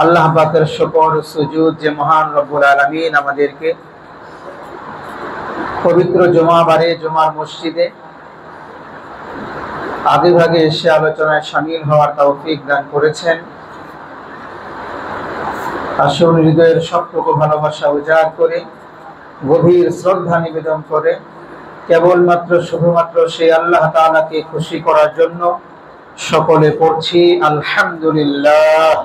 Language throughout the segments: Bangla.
আল্লাহ পাকের শুকর সুজুদ যে মহান রব্বুল আলামিন আমাদেরকে পবিত্র জুমাবারে জুমার মসজিদে আগে ভাগে এসে আলোচনায় শামিল হওয়ার তৌফিক দান করেছেন। আসুন হৃদয়ের সবটুকু ভালোবাসা উজাড় করে গভীর শ্রদ্ধা নিবেদন করে কেবলমাত্র শুধুমাত্র সেই আল্লাহ তাআলাকে খুশি করার জন্য সকলে পড়ছি আলহামদুলিল্লাহ।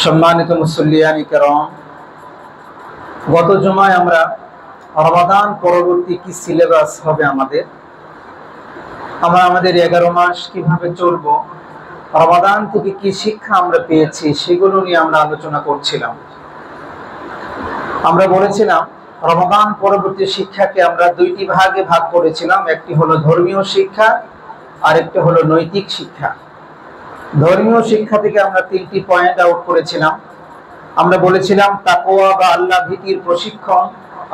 সম্মানিত মুসল্লিয়ানি কেরাম, গত জুমায় আমরা রমাদান পরবর্তী কি সিলেবাস হবে আমাদের 11 মাস কিভাবে চলবো, রমাদান থেকে কি শিক্ষা আমরা পেয়েছি সেগুলো নিয়ে আমরা আলোচনা করছিলাম। আমরা বলেছিলাম রমাদান পরবর্তী শিক্ষাকে আমরা দুইটি ভাগে ভাগ করেছিলাম, একটি হলো ধর্মীয় শিক্ষা আর একটি হলো নৈতিক শিক্ষা। ধর্মীয় শিক্ষা থেকে আমরা 3টি পয়েন্ট আউট করেছিলাম। আমরা বলেছিলাম তাকওয়া বা আল্লাহ ভীতির প্রশিক্ষণ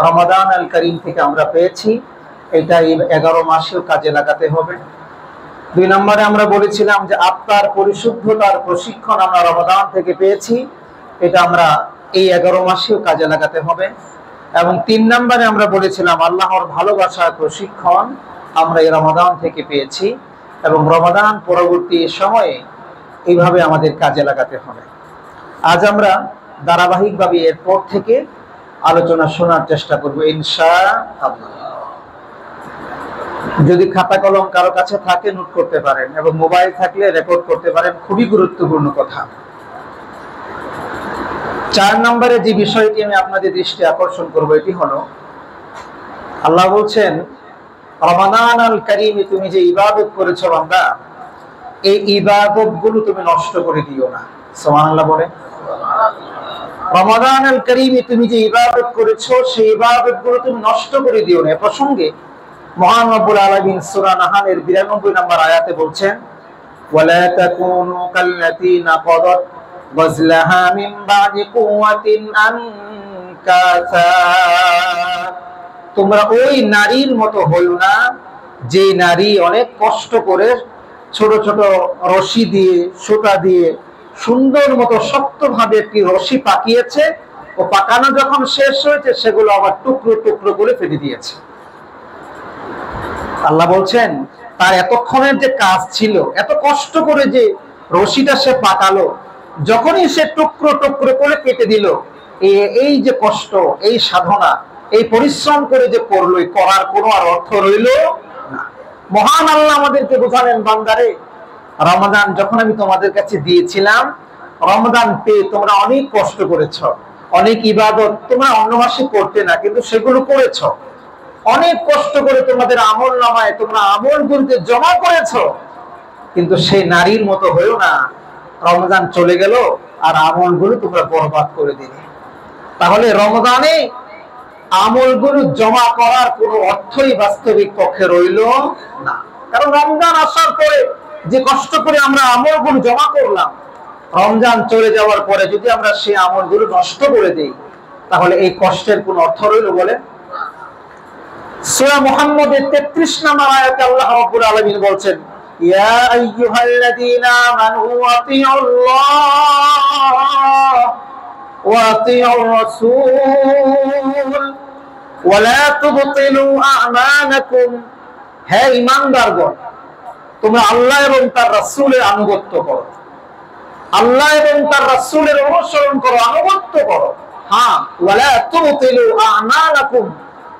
রমাদান আল কারীম থেকে আমরা পেয়েছি, এটা 11 মাসেও কাজে লাগাতে হবে। 2 নম্বরে আমরা বলেছিলাম যে আত্মার পরিশুদ্ধতার প্রশিক্ষণ আমরা রমাদান থেকে পেয়েছি, এটা আমরা এই 11 মাসেও কাজে লাগাতে হবে। এবং 3 নম্বরে আমরা বলেছিলাম আল্লাহর ভালোবাসার প্রশিক্ষণ আমরা এই রমাদান থেকে পেয়েছি এবং রমাদান পরবর্তী সময়ে এইভাবে আমাদের কাজে লাগাতে হবে। আজ আমরা ধারাবাহিকভাবে এরপর থেকে আলোচনা শোনার চেষ্টা করব ইনশাআল্লাহ। যদি খাতা কলম কারো কাছে থাকে নোট করতে পারেন এবং মোবাইল থাকলে রেকর্ড করতে পারেন, খুবই গুরুত্বপূর্ণ কথা। 4 নম্বরে যে বিষয়টি আমি আপনাদের দৃষ্টি আকর্ষণ করব এটি হলো আল্লাহ বলছেন রমাদান আল কারীমে তুমি যে ইবাদত করেছো বান্দা, এই ইবাদত গুলো তুমি নষ্ট করে দিও না। সুবহানাল্লাহ বলে। রমাদান আল কারীমে তুমি যে ইবাদত করেছো সেই ইবাদত গুলো তুমি নষ্ট করে দিও না। প্রসঙ্গে মহান রব্বুল আলামিন সূরা নাহলের 92 নম্বর আয়াতে বলছেন ওয়ালা তাকুনু কাল্লাতী নাকাদাত গজলাহা মিন বাদি কুওয়াতিন আনকাসা, তোমরা ওই নারীর মতো হইও না যে নারী অনেক কষ্ট করে ছোট ছোট রশি দিয়ে সুতা দিয়ে সুন্দর মতো শক্তভাবে একটি রশি পাকিয়েছে, ও পাকানো যখন শেষ হয়েছে সেগুলো আবার টুকরো টুকরো করে ফেলে দিয়েছে। আল্লাহ বলছেন তার এতক্ষণের যে কাজ ছিল, এত কষ্ট করে যে রশিটা সে পাকালো, যখনই সে টুকরো টুকরো করে কেটে দিল, এই যে কষ্ট, এই সাধনা, এই পরিশ্রম করে যে করলো, করার কোনো আর অর্থ রইল না। মহান আল্লাহ আমাদেরকে বোঝালেন বান্দারে, রমাদান যখন আমি তোমাদের কাছে দিয়েছিলাম, রমাদান পেয়ে তোমরা অনেক কষ্ট করেছ, অনেক ইবাদত তোমরা অন্য মাসে করতে না কিন্তু সেগুলো করেছ, অনেক কষ্ট করে তোমাদের আমল নামায় তোমরা আমলগুলোকে জমা করেছ, কিন্তু সেই নারীর মতো হয়েও না। রমজান চলে গেল আর আমলগুলো তোমরা বরবাদ করে দিলে। তাহলে রমজানে আমলগুলো জমা করার কোনো অর্থই বাস্তবিক পক্ষে রইল না। কারণ রমজান আসার পরে যে কষ্ট করে আমরা আমলগুলো জমা করলাম, রমজান চলে যাওয়ার পরে যদি আমরা সেই আমলগুলো নষ্ট করে দেই, তাহলে এই কষ্টের কোনো অর্থ রইল বলে? সূরা মুহাম্মদের 33 নম্বর আয়াতে আল্লাহ রাব্বুল আলামিন বলছেন ইয়া আইয়ুহাল্লাযীনা আমানু আতিউল্লাহ ওয়া আতিউর রাসূল ওয়া লা তুবতিলু আমানাকুম, হে ঈমানদারগণ তোমরা আল্লাহ এবং তার রাসূলের আনুগত্য করো, আল্লাহ এবং তার রাসূলের অনুসরণ করো, আনুগত্য করো। হ্যাঁ, ওয়া লা তুবতিলু আমানাকুম,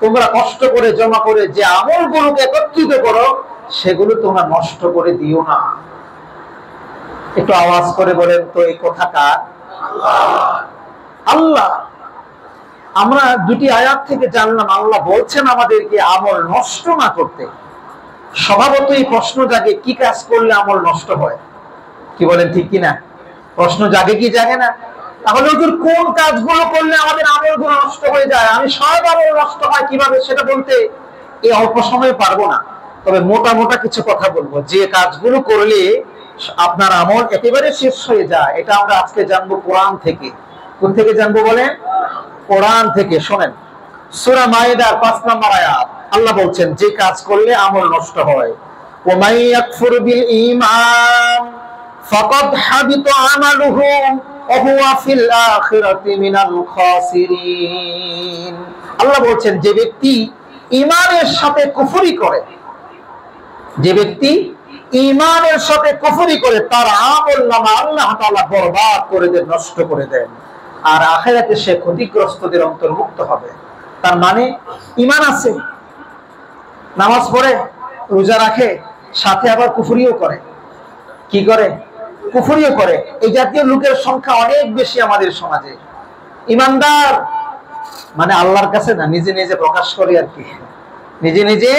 তোমরা কষ্ট করে জমা করে যে আমলগুলোকে একত্রিত করো সেগুলো তোমরা নষ্ট করে দিও না। একটু আওয়াজ করে বলেন তো এই কথা কার? আল্লাহ। আমরা দুটি আয়াত থেকে জানলাম আল্লাহ বলছেন আমাদেরকে আমল নষ্ট না করতে। স্বভাবতই প্রশ্ন জাগে কি কাজ করলে আমল নষ্ট হয়, কি বলেন ঠিক কিনা? প্রশ্ন জাগে কি জাগে না? তাহলে ওদের কোন কাজগুলো করলে আমাদের আমলগুলো নষ্ট হয়ে যায়, আমি সব আমল নষ্ট হয় কিভাবে সেটা বলতে এই অল্প সময়ে পারবো না। তবে মোটা মোটা কিছু কথা বলবো যে কাজগুলো করলে আপনার আমল একেবারে শেষ হয়ে যায়। এটা আমরা আজকে জানবো কোরআন থেকে। কোন থেকে জানবো বলেন? কোরআন থেকে। শোনেন, সূরা মাইদার 5 নম্বর আয়াত আল্লাহ বলছেন যে কাজ করলে আমল নষ্ট হয় ومن يكفر بالإيمان فقد حبط عمله وهو في الآخرة من الخاسرين। আল্লাহ বলছেন যে ব্যক্তি ঈমানের সাথে কুফরি করে, যে ব্যক্তি ঈমানের সাথে কুফরি করে তার আমলনামা আল্লাহ তাআলা বরবাদ করে দেন, নষ্ট করে দেন, আর আখিরাতে সে ক্ষতিগ্রস্তদের অন্তর্ভুক্ত হবে। তার মানে ঈমান আছে, নামাজ পড়ে, রোজা রাখে, সাথে আবার কুফরিও করে। কি করে? কুফরিও করে। এই জাতীয় লোকের সংখ্যা অনেক বেশি আমাদের সমাজে। ঈমানদার মানে আল্লাহর কাছে না, নিজে নিজে প্রকাশ করে আর কি, নিজে নিজে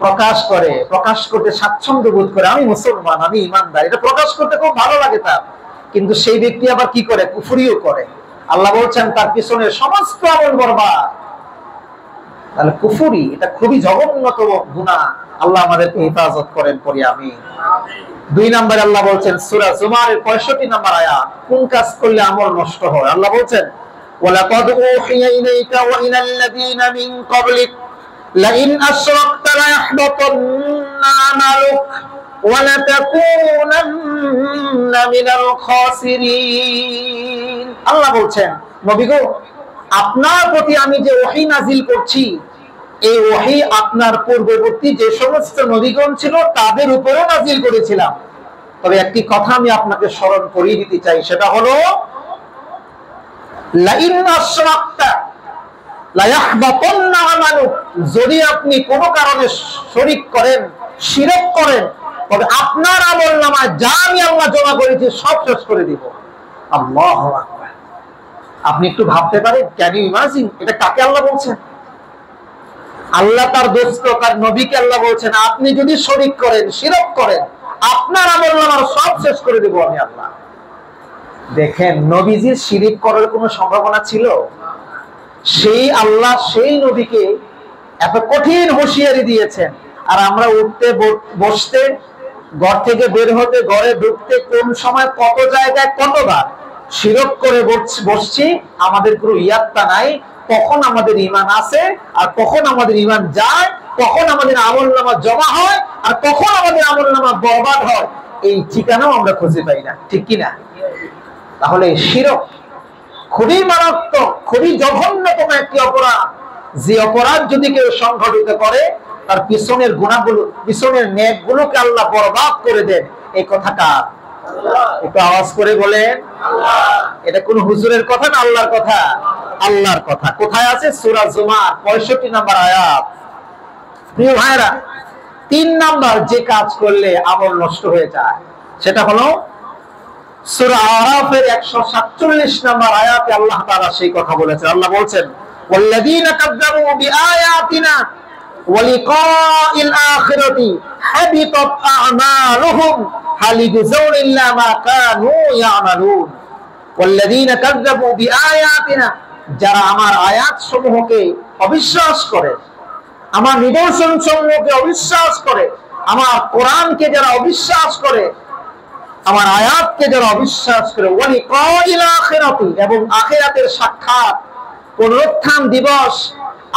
প্রকাশ করে, প্রকাশ করতে স্বাচ্ছন্দ্য বোধ করে, আমি মুসলমান, আমি ঈমানদার, এটা প্রকাশ করতে খুব ভালো লাগে তার। কিন্তু সেই ব্যক্তি আবার কি করে? কুফরিও করে। আল্লাহ বলছেন তার পিছনে সমস্ত আমল বরবাদ। তাহলে কুফরি এটা খুবই জঘন্যতম গুনাহ। আল্লাহ আমাদেরকে হেফাজত করেন, পড়ি আমিন। 2 নম্বরে আল্লাহ বলছেন সূরা জুমারের 65 নম্বর আয়াত, কোন কাজ করলে আমল নষ্ট হয়। আল্লাহ বলছেন ওয়ালাকাদ উহিয়া ইলাইকা ওয়া ইলাল লাযিনা মিন ক্বাবলিক লাইন আশরাকতা লায়াহবাতান্না আমালুক ওয়া লাতাকুনান্না মিনাল খাসিরিন। আল্লাহ বলছেন নবী গো, আপনার প্রতি আমি যে ওহী নাজিল করছি, এই ওহী আপনার পূর্ববর্তী যে সমস্ত নবীগণ ছিল তাদের উপরেও নাজিল করেছিলাম। তবে একটি কথা আমি আপনাকে স্মরণ করিয়ে দিতে চাই, সেটা হলো লাইন আশরাকতা লায়াহবাতান্না আমালুক, যদি আপনি কোনো কারণে শরীক করেন, শিরক করেন, তবে আপনার আমলনামায় যা আমি আল্লাহ জমা করেছি সব শেষ করে দিব। আল্লাহু আকবার। আপনি একটু ভাবতে পারেন, ক্যান ইউ ইমাজিন, এটা কাকে আল্লাহ বলছেন? আল্লাহ তার দোস্ত, তার নবীকে আল্লাহ বলছেন আপনি যদি শরীক করেন, শিরক করেন, আপনার আমলনামার সব শেষ করে দেব আমি আল্লাহ। দেখেন, নবীজির শিরিক করার কোনো সম্ভাবনা ছিল? সেই আল্লাহ সেই নবীকে এত কঠিন হুঁশিয়ারি দিয়েছেন, আর আমরা উঠতে বসতে, ঘর থেকে বের হতে, ঘরে ঢুকতে, কোন সময় কত জায়গায় কতবার শিরক করে বসছি, আমাদের কোনো ইয়াত্তা নাই কখন আমাদের ঈমান আছে আর কখন আমাদের ঈমান যায়, কখন আমাদের আমলনামা জমা হয় আর কখন আমাদের আমলনামা বরবাদ হয়, এই ঠিকানাও আমরা খুঁজে পাই না, ঠিক কি না? তাহলে শিরক খুবই মারাত্মক, খুবই জঘন্যতম একটি অপরাধ। যে অপরাধ যদি কেউ সংঘটিত করে, তার পিছনের গুনাহগুলো, পিছনের নেকগুলোকে আল্লাহ বরবাদ করে দেন। এই কথাটা একটু আওয়াজ করে বলেন আল্লাহ। এটা কোন হুজুরের কথা না, আল্লাহর কথা? আল্লাহর কথা। কোথায় আছে? সূরা জুমার 65 নম্বর আয়াত। প্রিয় ভাইরা, 3 নাম্বার যে কাজ করলে আমল নষ্ট হয়ে যায়, সেটা হলো সূরা আরাফের 147 নম্বর আয়াতে আল্লাহ তাআলা সেই কথা বলেছেন। আল্লাহ বলছেন ওয়াল্লাযীনা কাযযাবু বিআয়াতিনা ওয়া লিকাইল আখিরাতি হাবিতাত আ'মালুহুম হাল ইজজাউনা ইল্লা মা কানু ইয়ামালুন। ওয়াল্লাযীনা কাযযাবু বিআয়াতিনা, যারা আমার আয়াত সমূহকে অবিশ্বাস করে, আমার নিদর্শন সমূহকে অবিশ্বাস করে, আমার কোরআনকে যারা অবিশ্বাস করে, আমার আয়াতকে যারা অবিশ্বাস করে, ওয়া লিকাইল আখিরাতি, এবং আখিরাতের সাক্ষাৎ, পুনরুত্থান দিবস,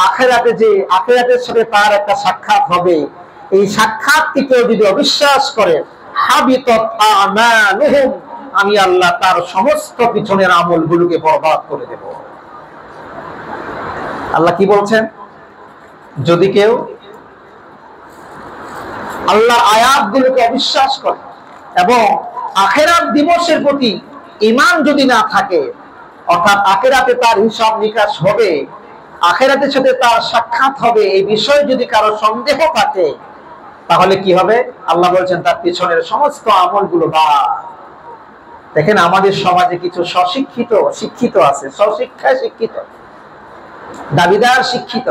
আখিরাতে যে আখিরাতের সাথে তার একটা সাক্ষাৎ হবে, এই সাক্ষাৎকে কেউ যদি অবিশ্বাস করে, হাবিতাত আমালুহুম, আমি আল্লাহ তার সমস্ত পিছনের আমলগুলোকে বরবাদ করে দেব। আল্লাহ কি বলছেন? যদি কেউ আল্লাহর আয়াতগুলোকে অবিশ্বাস করে এবং আখিরাত দিবসের প্রতি ঈমান যদি না থাকে, অর্থাৎ আখিরাতে তার হিসাব নিকাশ হবে, আখিরাতের সাথে তার সাক্ষাৎ হবে, এই বিষয়ে যদি কারো সন্দেহ থাকে, তাহলে কি হবে? আল্লাহ বলছেন তার পিছনের সমস্ত আমলগুলো বাদ। দেখেন, আমাদের সমাজে কিছু স্বশিক্ষিত শিক্ষিত আছে, স্বশিক্ষায় শিক্ষিত, দাবিদার শিক্ষিত,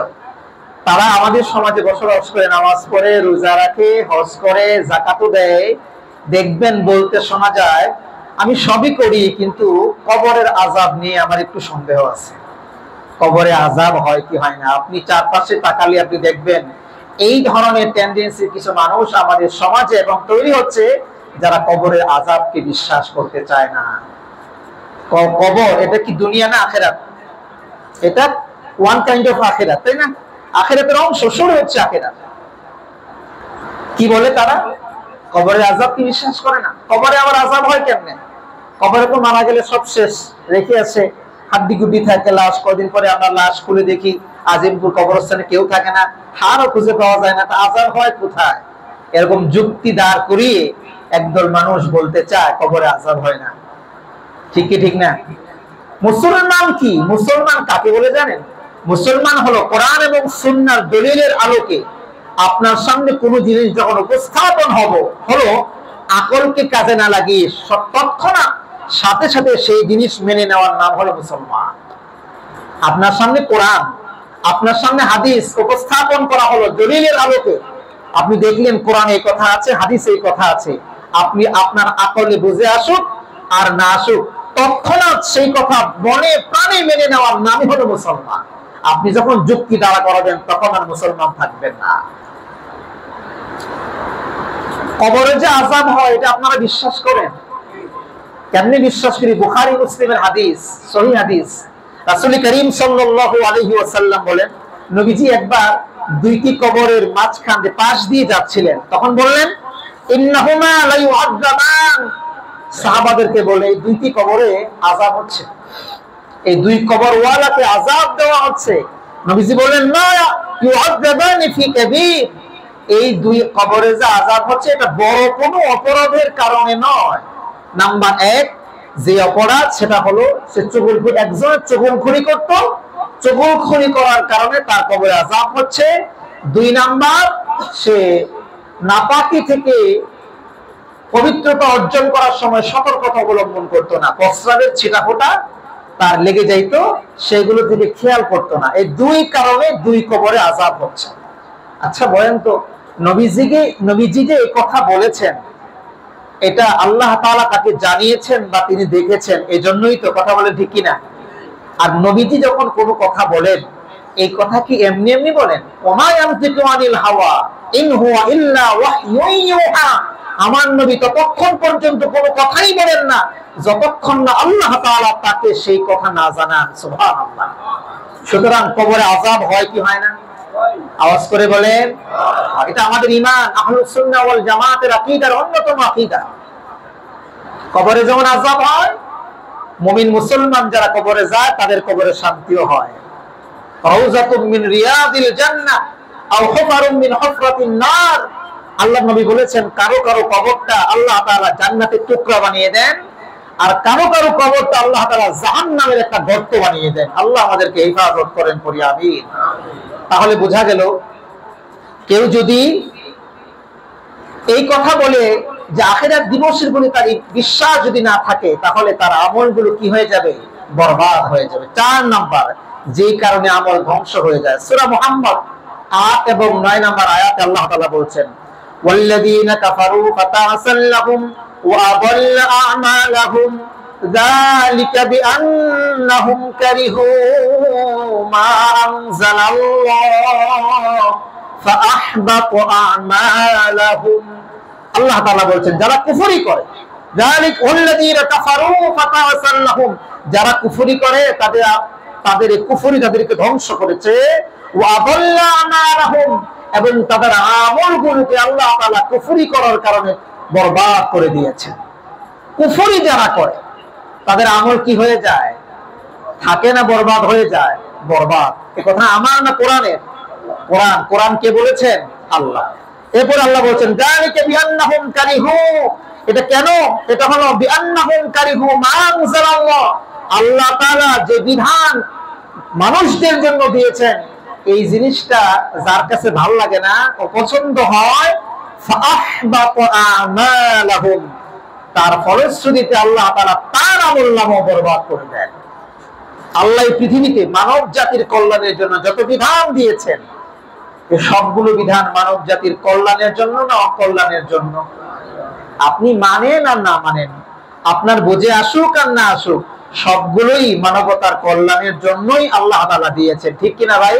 তারা আমাদের সমাজে বসবাস করে, নামাজ পড়ে, রোজা রাখে, হজ করে, যাকাতও দেয়। দেখবেন বলতে শোনা যায় আমি সবই করি, কিন্তু কবরের আযাব নিয়ে আমার একটু সন্দেহ আছে। কবরে আযাব হয় কি হয় না, আপনি চারপাশে তাকালে আপনি দেখবেন এই ধরনের টেন্ডেন্সি কিছু মানুষ আমাদের সমাজে এবং তৈরি হচ্ছে, যারা কবরের আযাবকে বিশ্বাস করতে চায় না। কবর এটা কি দুনিয়া না আখিরাত? এটা ওয়ান কাইন্ড অফ আখিরাত, তাই না? আখিরাতের অংশ, শুরু হচ্ছে আখিরাত। কি বলে তারা? কবরের আযাব কি বিশ্বাস করে না? কবরে আবার আযাব হয় কেমনে? কবরে তো মারা গেলে সব শেষ, রেখে আছে হাড্ডি গুড্ডি থাকে লাশ, কদিন পরে আমরা লাশ খুলে দেখি আজিমপুর কবরস্থানে কেউ থাকে না, হাড়ও খুঁজে পাওয়া যায় না, তা আযাব হয় কোথায়? এরকম যুক্তি দাঁড় করিয়ে একদল মানুষ বলতে চায় কবরে আযাব হয় না। ঠিক কি ঠিক না? মুসলমান কি? মুসলমান কাকে বলে জানেন? মুসলমান হলো কোরআন এবং সুন্নাহর দলিলের আলোকে আপনার সামনে কোন জিনিস যখন উপস্থাপন হলো আকলকে কাজে না লাগিয়ে তৎক্ষণাৎ সাথে সাথে সেই জিনিস মেনে নেওয়ার নাম হলো মুসলমান। আপনার সামনে কোরআন, আপনার সামনে হাদিস উপস্থাপন করা হলো দলিলের আলোকে, আপনি দেখলেন কোরআনে এই কথা আছে, হাদিসে এই কথা আছে, আপনি আপনার আকলে বুঝে আসুক আর না আসুক তৎক্ষণাৎ সেই কথা মনে প্রাণে মেনে নেওয়ার নামই হলো মুসলমান। আপনি যখন যুক্তি দ্বারা করাবেন তখন আর মুসলমান থাকবেন না। কবরে যে আযাব হয় এটা আপনারা বিশ্বাস করেন? কেমনে বিশ্বাস করি? বুখারী মুসলিমের হাদিস, সহিহ হাদিস। রাসূল করিম সাল্লাল্লাহু আলাইহি ওয়াসাল্লাম বলেন, নবীজি একবার দুইটি কবরের মাঝখান দিয়ে পাশ দিয়ে যাচ্ছিলেন, তখন বললেন ইন্নাহুমা লা ইউআযাবান। সাহাবাদেরকে বলে এই দুইটি কবরে আযাব হচ্ছে, এই দুই কবর ওয়ালাকে আযাব দেওয়া হচ্ছে। নবীজি বলেন না ইউআযাবানি ফি কাবীর, এই দুই কবরে যে আযাব হচ্ছে এটা বড় কোনো অপরাধের কারণে নয়। নাম্বার 1 যে অপরাধ সেটা হলো সে চুগলখুরি, একজনের চুগলখুরি করত, চুগলখুরি করার কারণে তার কবরে আযাব হচ্ছে। 2 নাম্বার সে নাপাকি থেকে পবিত্রতা অর্জন করার সময় সতর্কতা অবলম্বন করতো না, প্রস্রাবের ছিটাফোঁটা তার লেগে যাইতো, সেগুলো থেকে খেয়াল করতো না। এই 2 কারণে 2 কবরে আযাব হচ্ছে। আচ্ছা বলেন তো, নবীজি যে এই কথা বলেছেন এটা আল্লাহ তাআলা তাকে জানিয়েছেন বা তিনি দেখেছেন, এই জন্যই তো কথা বলেন, ঠিক কিনা? আর নবীজি যখন কোনো কথা বলেন এই কথা কি এমনি এমনি বলেন? ওমা ইয়ানতিকু আনিল হাওয়া ইন হুয়া ইল্লা ওয়াহয়ুন ইউহা। আমার নবী ততক্ষণ পর্যন্ত কোনো কথাই বলেন না যতক্ষণ না আল্লাহ তাআলা তাকে সেই কথা না জানান। সুবহানাল্লাহ। সুতরাং কবরে আযাব হয় কি হয় না? আওয়াজ করে বলেন। এটা আমাদের ঈমান, আহলুস সুন্নাহ ওয়াল জামাতের আকীদার অন্যতম আকীদা। কবরে যখন আযাব হয়, মুমিন মুসলমান যারা কবরে যায় তাদের কবরে শান্তিও হয়। রাউযাতুম মিন রিয়াদিল জান্নাহ আও হুফারুম মিন হুফরাতিন নার। আল্লাহর নবী বলেছেন কারো কারো কবরটা আল্লাহ তাআলা জান্নাতের টুকরা বানিয়ে দেন, আর কারো কারো কবরটা আল্লাহ তাআলা জাহান্নামের একটা গর্ত বানিয়ে দেন। আল্লাহ আমাদেরকে হেফাজত করেন, পড়ি আমিন। তাহলে বোঝা গেল কেউ যদি এই কথা বলে যে আখিরাত দিবসের প্রতি তার বিশ্বাস যদি না থাকে তাহলে তার আমলগুলো কি হয়ে যাবে? বরবাদ হয়ে যাবে। 4 নাম্বার যেই কারণে আমল ধ্বংস হয়ে যায়, সূরা মুহাম্মদ 8 এবং 9 নাম্বার আয়াতে আল্লাহ তাআলা বলছেন ওয়াল্লাযীনা কাফারু ফাতাসাল লাহুম ওয়া আদাল্লা আ'মালাহুম যালিকা বিআন্নাহুম কারিহু মা আনজালাল্লাহ ফাআহবাতা আ'মালাহুম। আল্লাহ তাআলা বলছেন যারা কুফরি করে, যালিক ওয়াল্লাযীনা কাফারু ফাতাসাল লাহুম, যারা কুফরি করে তাদের এই কুফরি তাদেরকে ধ্বংস করেছে, ওয়া আদাল্লা আমালাহুম, এবং তাদের আমলগুলোকে আল্লাহ তাআলা কুফরি করার কারণে বরবাদ করে দিয়েছেন। কুফরি যারা করে তাদের আমল কি হয়ে যায়? থাকে না বরবাদ হয়ে যায়? বরবাদ। এই কথা আমার না কোরআনের? কোরআন কে বলেছেন? আল্লাহ। এরপর আল্লাহ বলছেন যালিকা বিআন্নাহুম কারিহু, এটা কেন? এটা হলো বিআন্নাহুম কারিহু মা আনজালাল্লাহ, আল্লাহ তাআলা যে বিধান মানুষদের জন্য দিয়েছেন এই জিনিসটা যার কাছে ভালো লাগে না, অপছন্দ হয়, ফাআহবাতা আমালাহুম, তার ফলশ্রুতিতে আল্লাহ তাআলা তার আমলনামা বরবাদ করে দেন। আল্লাহ পৃথিবীতে মানব জাতির কল্যাণের জন্য যত বিধান দিয়েছেন এই সবগুলো বিধান মানব জাতির কল্যাণের জন্য না অকল্যাণের জন্য? আপনি মানেন আর না মানেন, আপনার বুঝে আসুক আর না আসুক, সবগুলোই মানবতার কল্যাণের জন্যই আল্লাহ তাআলা দিয়েছেন, ঠিক কিনা ভাই?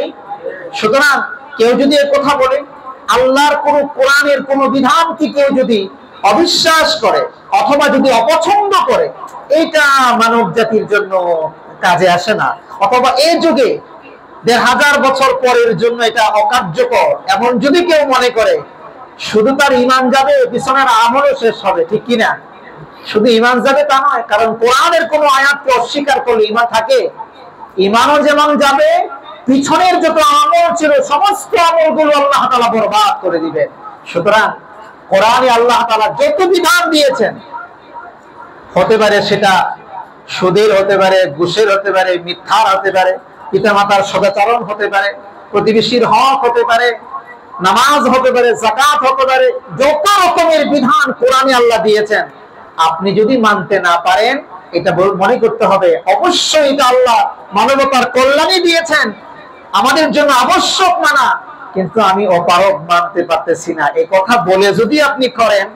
সুতরাং কেউ যদি এই কথা বলে আল্লাহর কোন কোরআনের কোন বিধান কি কেউ যদি অবিশ্বাস করে অথবা যদি অপছন্দ করে, এটা মানব জাতির জন্য কাজে আসে না, অথবা এই যুগে ১৫০০ বছর পরের জন্য এটা অকার্যকর, এমন যদি কেউ মনে করে শুধু তার ঈমান যাবে, পিছনের আমলও শেষ হবে, ঠিক কি না? শুধু ঈমান যাবে তা নয়, কারণ কোরআনের কোন আয়াতকে অস্বীকার করলে ঈমান থাকে? ঈমানও যেমন যাবে, পিছনের যত আমল ছিল সমস্ত আমলগুলো আল্লাহ তাআলা বরবাদ করে দিবেন। সুতরাং কোরআনে আল্লাহ তাআলা যত বিধান দিয়েছেন, হতে পারে সেটা সুদের হতে পারে, ঘুষের হতে পারে, মিথ্যার হতে পারে, পিতামাতার সদাচরণ হতে পারে, প্রতিবেশীর হক হতে পারে, নামাজ হতে পারে, যাকাত হতে পারে, যত রকমের বিধান কোরআনে আল্লাহ দিয়েছেন, আপনি যদি মানতে না পারেন, এটা মনে করতে হবে অবশ্যই এটা আল্লাহ মানবতার কল্যাণে দিয়েছেন, আমাদের জন্য আবশ্যক মানা, কিন্তু আমি অপারগ মানতে পারতেছি না, এই কথা বলে যদি আপনি করেন,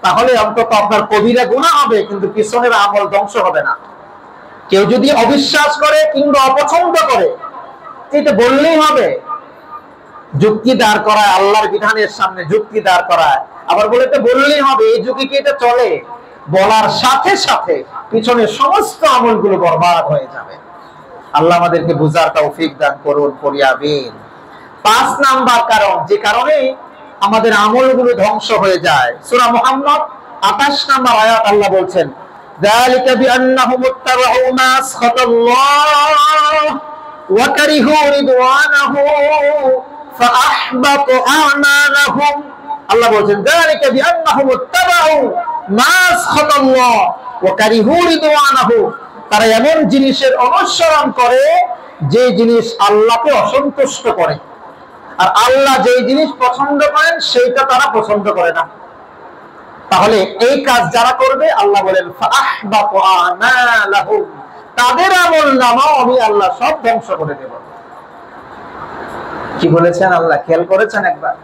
তাহলে অন্তত আপনার কবিরা গুনাহ হবে, কিন্তু পিছনের আমল ধ্বংস হবে না। কেউ যদি অবিশ্বাস করে কিংবা অপছন্দ করে, এটা বললেই হবে, যুক্তি দাঁড় করায়, আল্লাহর বিধানের সামনে যুক্তি দাঁড় করায়, আবার বলে এটা বললেই হবে, এই যুগে কি এটা চলে? বলার সাথে সাথে পিছনের সমস্ত আমলগুলো বরবাদ হয়ে যাবে। আল্লাহ আমাদেরকে বুঝার তৌফিক দান করুন, পরিয়াবিন। 5 নাম্বার কারণ, যে কারণে আমাদের আমলগুলো ধ্বংস হয়ে যায়, সূরা মুহাম্মদ 28 নাম্বার আয়াত আল্লাহ বলছেন, যালিকা বিআন্নাহুম ইত্তাবাউ মা আসখাতাল্লাহ ওয়া কারিহু রিদওয়ানাহু ফাআহবাতা আমালাহুম। আল্লাহ বলছেন, যালিকা বিআন্নাহুম ইত্তাবাউ মা আসখাতাল্লাহ ওয়া কারিহু রিদওয়ানাহু, তারা এমন জিনিসের অনুসরণ করে যে জিনিস আল্লাহকে অসন্তুষ্ট করে, আর আল্লাহ যে জিনিস পছন্দ করেন সেইটা তারা পছন্দ করে না। তাহলে এই কাজ যারা করবে, আল্লাহ বলেন ফাআহবাতু আমালাহুম, তাদের আমলনামাও আমি আল্লাহ সব ধ্বংস করে দেব। কি বলেছেন আল্লাহ? খেয়াল করেছেন একবার?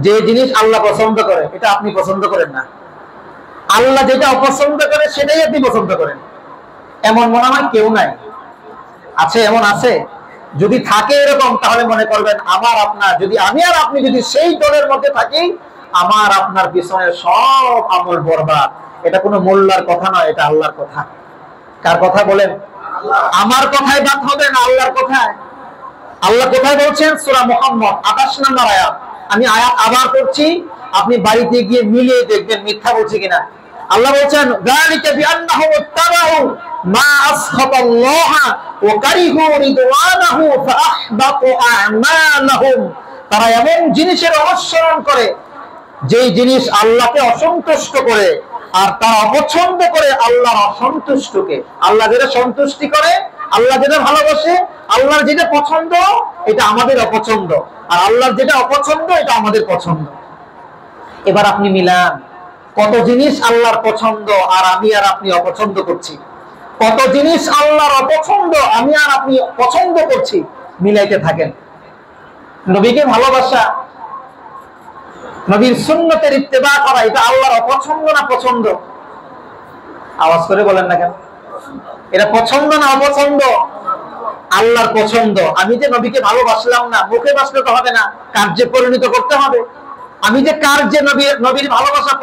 যে জিনিস আল্লাহ পছন্দ করে এটা আপনি পছন্দ করেন না, আল্লাহ যেটা অপছন্দ করে সেটাই আপনি পছন্দ করেন। এমন মনে হয় কেউ নাই? আছে? এমন আছে? যদি থাকে এরকম, তাহলে মনে করবেন আমার আপনার, যদি আমি আর আপনি যদি সেই দলের মধ্যে থাকি, আমার আপনার পিছনে সব আমল বরবাদ। এটা কোনো মোল্লার কথা নয়, এটা আল্লাহর কথা। কার কথা বলেন? আমার কথায় বাদ হবে না, আল্লাহর কথায়। আল্লাহ কোথায় বলছেন? সূরা মুহাম্মদ 28 নম্বর আয়াত। আমি আয়াত আবার পড়ছি, আপনি বাড়িতে গিয়ে মিলিয়ে দেখবেন মিথ্যা বলছি কিনা। আল্লাহ বলছেন, যালিকা বিআন্নাহুম ইত্তাবাউ মা আসখাতাল্লাহ ওয়া কারিহু রিদওয়ানাহু ফাআহবাতু আমালাহুম, তারা এমন জিনিসের অনুসরণ করে যেই জিনিস আল্লাহকে অসন্তুষ্ট করে, আর তারা অপছন্দ করে আল্লাহর অসন্তুষ্টকে। আল্লাহ যেটা সন্তুষ্টি করে, আল্লাহ যেটা ভালোবাসে, আল্লাহর যেটা পছন্দ এটা আমাদের অপছন্দ, আর আল্লাহর যেটা অপছন্দ এটা আমাদের পছন্দ। এবার আপনি মিলান, কত জিনিস আল্লাহর পছন্দ আর আমি আর আপনি অপছন্দ করছি, কত জিনিস আল্লাহর অপছন্দ আমি আর আপনি পছন্দ করছি, মিলাইতে থাকেন। নবীকে ভালোবাসা, নবীর সুন্নতের ইত্তেবা করা, এটা আল্লাহর অপছন্দ না পছন্দ? আওয়াজ করে বলেন না কেন? এটা পছন্দ না অপছন্দ? আল্লাহর পছন্দ। আমি যে নবীকে ভালোবাসলাম না, মুখে বাসলে তো হবে না, কার্যে পরিণত করতে হবে। আমি যে কার্যে নবীর ভালোবাসা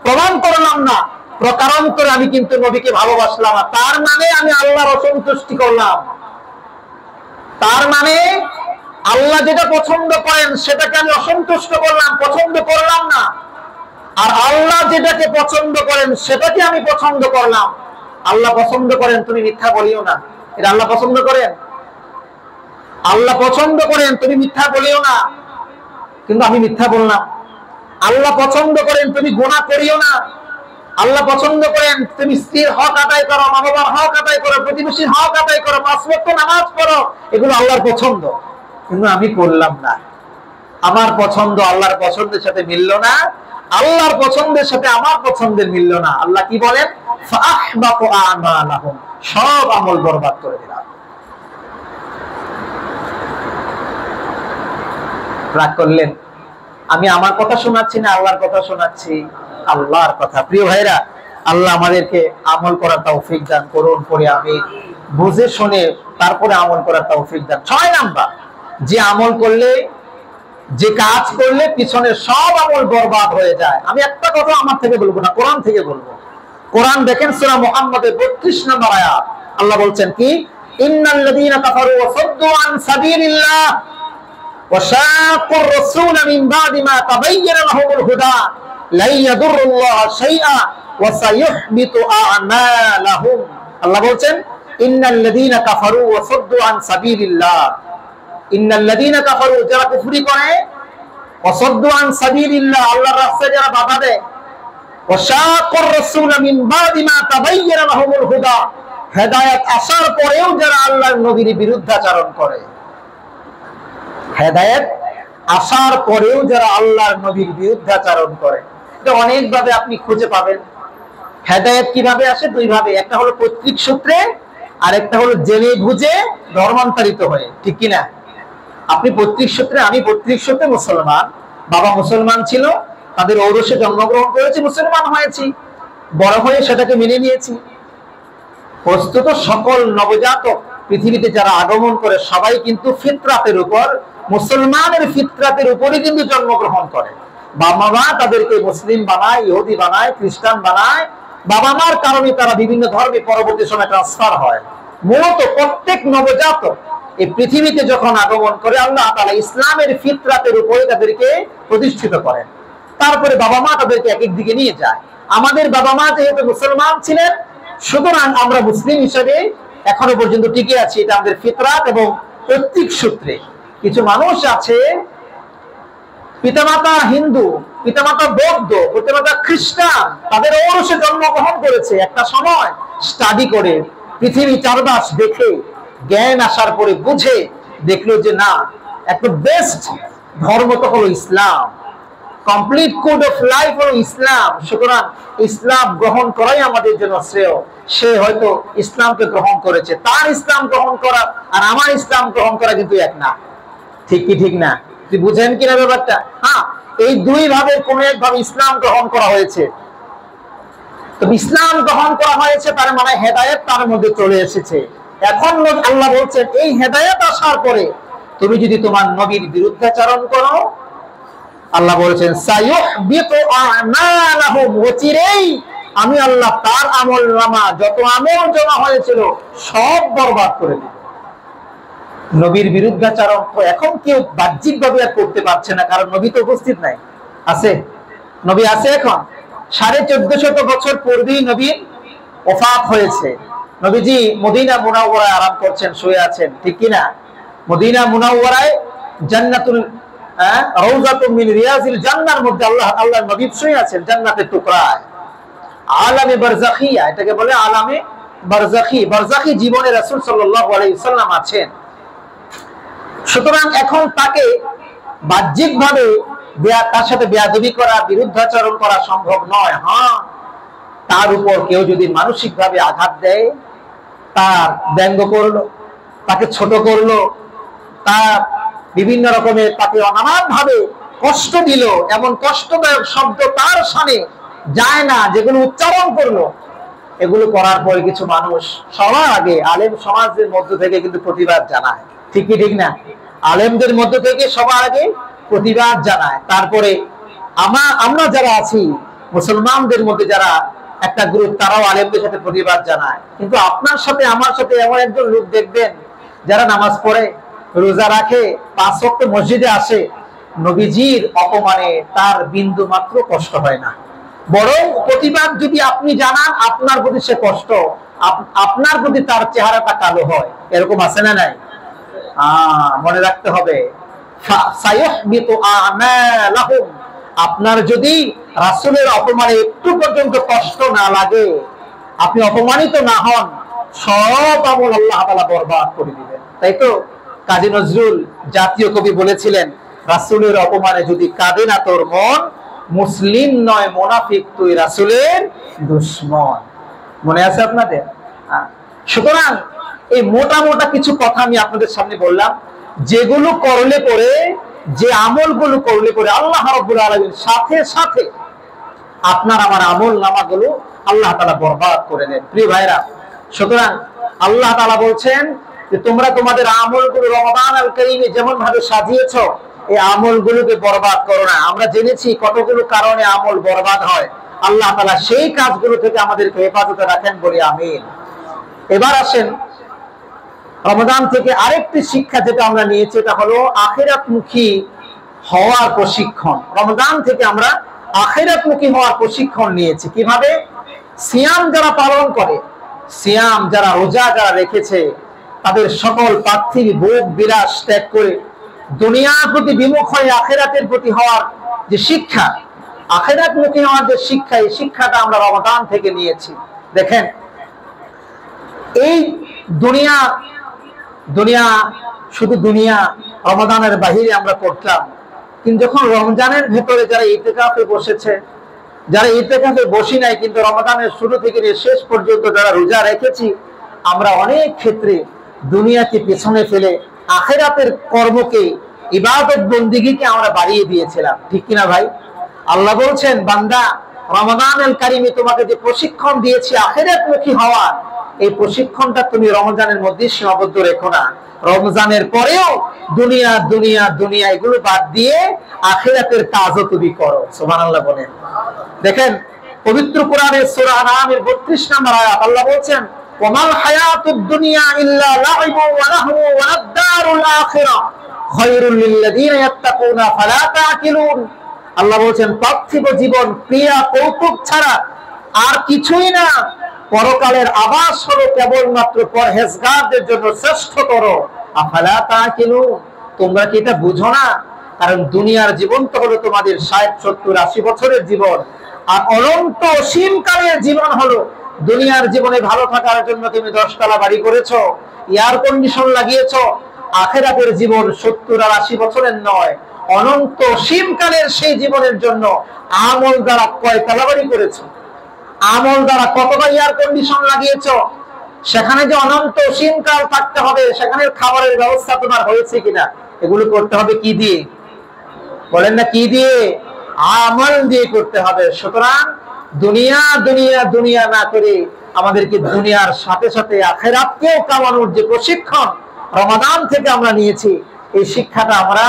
প্রমাণ করলাম না, প্রকারান্তরে আমি কিন্তু নবীকে ভালোবাসলাম না, তার মানে আমি আল্লাহর অসন্তুষ্টি করলাম। তার মানে আল্লাহ যেটা পছন্দ করেন সেটাকে আমি অসন্তুষ্ট করলাম, পছন্দ করলাম না। আর আল্লাহ যেটাকে পছন্দ করেন সেটাকে আমি পছন্দ করলাম। আল্লাহ পছন্দ করেন তুমি মিথ্যা বলিও না, এটা আল্লাহ পছন্দ করেন। আল্লাহ পছন্দ করেন তুমি মিথ্যা বলিও না, কিন্তু আমি মিথ্যা বললাম। আল্লাহ পছন্দ করেন তুমি গুনাহ করিও না, আল্লাহ পছন্দ করেন তুমি স্ত্রীর হক আদায় করো, মা বাবার হক আদায় করো, প্রতিবেশীর হক আদায় করো, 5 ওয়াক্ত নামাজ পড়ো, এগুলো আল্লাহর পছন্দ, কিন্তু আমি করলাম না। আমার পছন্দ আল্লাহর পছন্দের সাথে মিলল না, আল্লাহর পছন্দের সাথে আমার পছন্দের মিলল না। আল্লাহ কি বলেন? ফাআহবাতু আমালাহুম, সব আমল বরবাদ করে দিলাম। রাগ করলেন? আমি আমার কথা শোনাচ্ছি না আল্লাহর কথা শোনাচ্ছি? আল্লাহর কথা। প্রিয় ভাইরা, আল্লাহ আমাদেরকে আমল করার তৌফিক দান করুন, পরে আমি বুঝে শুনে তারপরে আমল করার তৌফিক দান। 6 নাম্বার, যে আমল করলে, যে কাজ করলে পিছনে সব আমল বরবাদ হয়ে যায়। আমি একটা কথা আমার থেকে বলবো না, কোরআন থেকে বলবো। কোরআন দেখেন সূরা মুহাম্মদের 32 নম্বর আয়াত। আল্লাহ বলছেন কি? ইন্নাল্লাযীনা কাফারু ওয়া সাদ্দু আন সাবিলিল্লাহ ওয়াশাকুর রাসূল মিন বাদি মা তাবায়্যানা লাহুমুল হুদা লা ইয়াদুরুল্লাহ শাইআ ওয়া সায়ুহবিতু আমালাহুম। আল্লাহ বলছেন ইন্নাল্লাযীনা কাফারু ওয়া সাদ্দু আন সাবিলিল্লাহ, ইন্নাল্লাযীনা কাফারু, যারা কুফরি করে, ওয়া সাদ্দু আন সাবিলিল্লাহ, আল্লাহর রাস্তায় যারা বাধা দেয়, ওয়াশাকুর রাসূল মিন বাদি মা তাবায়্যানা লাহুমুল হুদা, হেদায়েত আসার পরেও যারা আল্লাহর নবীর বিরুদ্ধাচরণ করে, হেদায়েত আসার পরেও যারা আল্লাহর নবীর বিরুদ্ধাচরণ করে। এটা অনেকভাবে আপনি খুঁজে পাবেন। হেদায়েত কিভাবে আসে? দুই ভাবে, একটা হলো পৈতৃক সূত্রে, আর একটা হলো জেনে বুঝে ধর্মান্তরিত হয়ে, ঠিক কিনা? আপনি পৈতৃক সূত্রে, আমি পৈতৃক সূত্রে মুসলমান, বাবা মুসলমান ছিল, তাদের ঔরসে জন্মগ্রহণ করেছি, মুসলমান হয়েছি, বড় হয়ে সেটাকে মেনে নিয়েছি। বস্তুত সকল নবজাতক পৃথিবীতে যারা আগমন করে সবাই কিন্তু ফিতরাতের উপর, মুসলমানের ফিতরাতের উপরই কিন্তু জন্মগ্রহণ করে। বাবা মা তাদেরকে মুসলিম বানায়, ইহুদি বানায়, খ্রিস্টান বানায়, বাবা মার কারণে তারা বিভিন্ন ধর্মে পরবর্তী সময় ট্রান্সফার হয়। মূলত প্রত্যেক নবজাতক এই পৃথিবীতে যখন আগমন করে আল্লাহ তাআলা ইসলামের ফিতরাতের উপরে তাদেরকে প্রতিষ্ঠিত করেন। তারপরে বাবা মা তাদেরকে এক এক দিকে নিয়ে যায়। আমাদের বাবা মা যেহেতু মুসলমান ছিলেন, সুতরাং আমরা মুসলিম হিসেবে এখনো পর্যন্ত টিকে আছি। এটা আমাদের ফিতরাত এবং পৈতৃক সূত্রে। কিছু মানুষ আছে পিতামাতা হিন্দু, পিতামাতা বৌদ্ধ, পিতামাতা খ্রিস্টান, তাদের ঔরসে জন্মগ্রহণ করেছে। একটা সময় স্টাডি করে পৃথিবী চারপাশ দেখে জ্ঞান আসার পরে বুঝে দেখলো যে না, একটা বেস্ট ধর্ম তো হলো ইসলাম, কমপ্লিট কোড অফ লাইফ হলো ইসলাম, সুতরাং ইসলাম গ্রহণ করাই আমাদের জন্য শ্রেয়। সে হয়তো ইসলামকে গ্রহণ করেছে, তার ইসলাম গ্রহণ করা আর আমার ইসলাম গ্রহণ করা কিন্তু এক না। ঠিক কি ঠিক না? তুই বুঝেন কিনা ব্যাপারটা? হ্যাঁ, এই দুই ভাবে কোন এক ভাবে ইসলাম গ্রহণ করা হয়েছে। তো ইসলাম গ্রহণ করা হয়েছে তার মানে হেদায়েত তার মধ্যে চলে এসেছে। এখন আল্লাহ বলছেন এই হেদায়েত আসার পরে তুমি যদি তোমার নবীর বিরুদ্ধাচরণ করো, আল্লাহ বলেছেন সায়ুহবিতু আমালাহুম, অচিরেই আমি আল্লাহ তার আমলনামা যত আমল জমা হয়েছিল সব বরবাদ করে দেব। নবীর বিরুদ্ধাচরণ এখন কেউ বাহ্যিকভাবে আর করতে পারছে না, কারণ নবী তো উপস্থিত নাই। আছে নবী? আছে। এখন 1450 বছর পূর্বেই নবীর ওফাত হয়েছে। নবীজি মদিনা মুনাওয়ারায় আরাম করছেন, শুয়ে আছেন, ঠিক কিনা? মদিনা মুনাওয়ারায় জান্নাতুল রাউযাতুম মিন রিয়াজিল জান্নাহর মধ্যে আল্লাহর নবী শুয়ে আছেন, জান্নাতের টুকরায়। আলামে বারযাখিয়া, এটাকে বলে আলামে বারযাখি। বারযাখি জীবনে রাসূল সাল্লাল্লাহু আলাইহি ওয়াসাল্লাম আছেন। সুতরাং এখন তাকে বাহ্যিকভাবে তার সাথে বেয়াদবি করা, বিরুদ্ধাচরণ করা সম্ভব নয়। হ্যাঁ, তার উপর কেউ যদি মানসিকভাবে আঘাত দেয়, তার ব্যঙ্গ করলো, তাকে ছোট করলো, তার বিভিন্ন রকমের তাকে নানান ভাবে কষ্ট দিল, এমন কষ্টদায়ক শব্দ তার সামনে যায় না যেগুলো উচ্চারণ করলো, এগুলো করার পরে কিছু মানুষ সবার আগে আলেম সমাজের মধ্য থেকে কিন্তু প্রতিবাদ জানায়। ঠিক কি ঠিক না? আলেমদের মধ্য থেকে সবার আগে প্রতিবাদ জানায়। তারপরে আমরা যারা আছি মুসলমানদের মধ্যে যারা একটা গ্রুপ, তারাও আলেমদের সাথে প্রতিবাদ জানায়। কিন্তু আপনার সাথে আমার সাথে এমন একজন লোক দেখবেন যারা নামাজ পড়ে, রোজা রাখে, 5 ওয়াক্ত মসজিদে আসে, নবীজির অপমানে তার বিন্দু মাত্র কষ্ট হয় না। বরং প্রতিবাদ যদি আপনি জানান, আপনার প্রতি সে কষ্ট, আপনার প্রতি তার চেহারাটা কালো হয়। এরকম আছে না নাই? মনে রাখতে হবে, সায়ুহবিতু আমালাহুম, আপনার যদি রাসূলের অপমানে একটু পর্যন্ত কষ্ট না লাগে, আপনি অপমানিত না হন, সব আমল আল্লাহ তাআলা বরবাদ করে দিবেন। তাই তো কাজী নজরুল জাতীয় কবি বলেছিলেন, রাসূলের অপমানে যদি কাঁদে না তোর মন, মুসলিম নয় মুনাফিক তুই রাসূলের দুশমন। মনে আছে আপনাদের? সুতরাং এই মোটা মোটা কিছু কথা আমি আপনাদের সামনে বললাম, যেগুলো করলে পরে, যে আমলগুলো করলে পরে আল্লাহ রাব্বুল আলামিন সাথে সাথে আপনার আমার আমল নামাগুলো আল্লাহ তাআলা বরবাদ করে দেন। প্রিয় ভাইরা, সুতরাং আল্লাহ তাআলা বলছেন যে তোমরা তোমাদের আমলগুলো রমাদান আল কারীমে যেমন ভাবে সাজিয়েছো, এই আমলগুলোকে বরবাদ করো না। আমরা জেনেছি কতগুলো কারণে আমল বরবাদ হয়। আল্লাহ তাআলা সেই কাজগুলো থেকে আমাদেরকে হেফাজতে রাখেন বলে আমিন। এবার আসেন রমজান থেকে আরেকটি শিক্ষা যেটা আমরা নিয়েছি, এটা হলো আখিরাতমুখী হওয়ার প্রশিক্ষণ। রমজান থেকে আমরা আখিরাতমুখী হওয়ার প্রশিক্ষণ নিয়েছি। কিভাবে? সিয়াম যারা পালন করে, সিয়াম যারা, রোজা যারা রেখেছে, তাদের সকল পার্থিব ভোগ বিলাস ত্যাগ করে দুনিয়ার প্রতি বিমুখ হয়ে আখিরাতের প্রতি হওয়ার যে শিক্ষা, আখিরাতমুখী হওয়ার যে শিক্ষা, এই শিক্ষাটা আমরা রমজান থেকে নিয়েছি। দেখেন, এই দুনিয়া দুনিয়া শুধু দুনিয়া রমজানের বাহিরে আমরা করতাম, কিন্তু যখন রমজানের ভেতরে যারা ইতিকাফে বসেছে, যারা ইতিকাফে বসি নাই কিন্তু রমজানের শুরু থেকে শেষ পর্যন্ত যারা রোজা রেখেছি, আমরা অনেক ক্ষেত্রে দুনিয়াকে পেছনে ফেলে আখিরাতের কর্মকে, ইবাদত বন্দিগিকে আমরা বাড়িয়ে দিয়েছিলাম। ঠিক কিনা ভাই? আল্লাহ বলছেন, বান্দা, রমজানুল কারীমে তোমাকে যে প্রশিক্ষণ দিয়েছি আখিরাতমুখী হওয়ার, এই প্রশিক্ষণটা তুমি রমজানের মধ্যে সীমাবদ্ধ রেখো না। রমজানের পরেও দুনিয়া দুনিয়া দুনিয়া এগুলো বাদ দিয়ে আখিরাতের কাজও তুমি করো। সুবহানাল্লাহ বলেন। দেখেন, পবিত্র কোরআনের সূরা আনআমের 32 নম্বর আয়াত আল্লাহ বলছেন, ওয়ামাল হায়াতুদ দুনিয়া ইল্লা লাইবু ওয়া লাহু ওয়া আদ-দারুল আখিরাহ খায়রুল লিল্লাযিনা ইয়াত্তাকুনা ফালা তা'কিলুন। আল্লাহ বলছেন, পার্থিব জীবন ক্রিয়া কৌতুক ছাড়া আর কিছুই না, পরকালের আবাস হলো কেবলমাত্র পরহেজগারদের জন্য শ্রেষ্ঠতর। আফালা তা'কিলুন, তোমরা কি এটা বুঝো না? কারণ দুনিয়ার জীবন তো হলো তোমাদের 60, 70, 80 বছরের জীবন, আর অনন্ত অসীমকালের জীবন হলো দুনিয়ার জীবনে ভালো থাকার জন্য তুমি 10 তলা বাড়ি করেছো, এয়ার কন্ডিশন লাগিয়েছো। আখিরাতের জীবন 70 আর 80 বছরের নয়, অনন্ত অসীমকালের সেই জীবনের জন্য আমল দ্বারা কয় তলা বাড়ি করেছো, আমল দ্বারা কতবার এয়ার কন্ডিশন লাগিয়েছো, সেখানে যে অনন্ত অসীমকাল থাকতে হবে, সেখানে খাবারের ব্যবস্থা তোমার হয়েছে কিনা, এগুলো করতে হবে কি দিয়ে? বলেন না, কি দিয়ে? আমল দিয়ে করতে হবে। সুতরাং দুনিয়া দুনিয়া দুনিয়া না করে আমাদেরকে দুনিয়ার সাথে সাথে আখিরাতকেও কামানোর যে প্রশিক্ষণ রমাদান থেকে আমরা নিয়েছি, এই শিক্ষাটা আমরা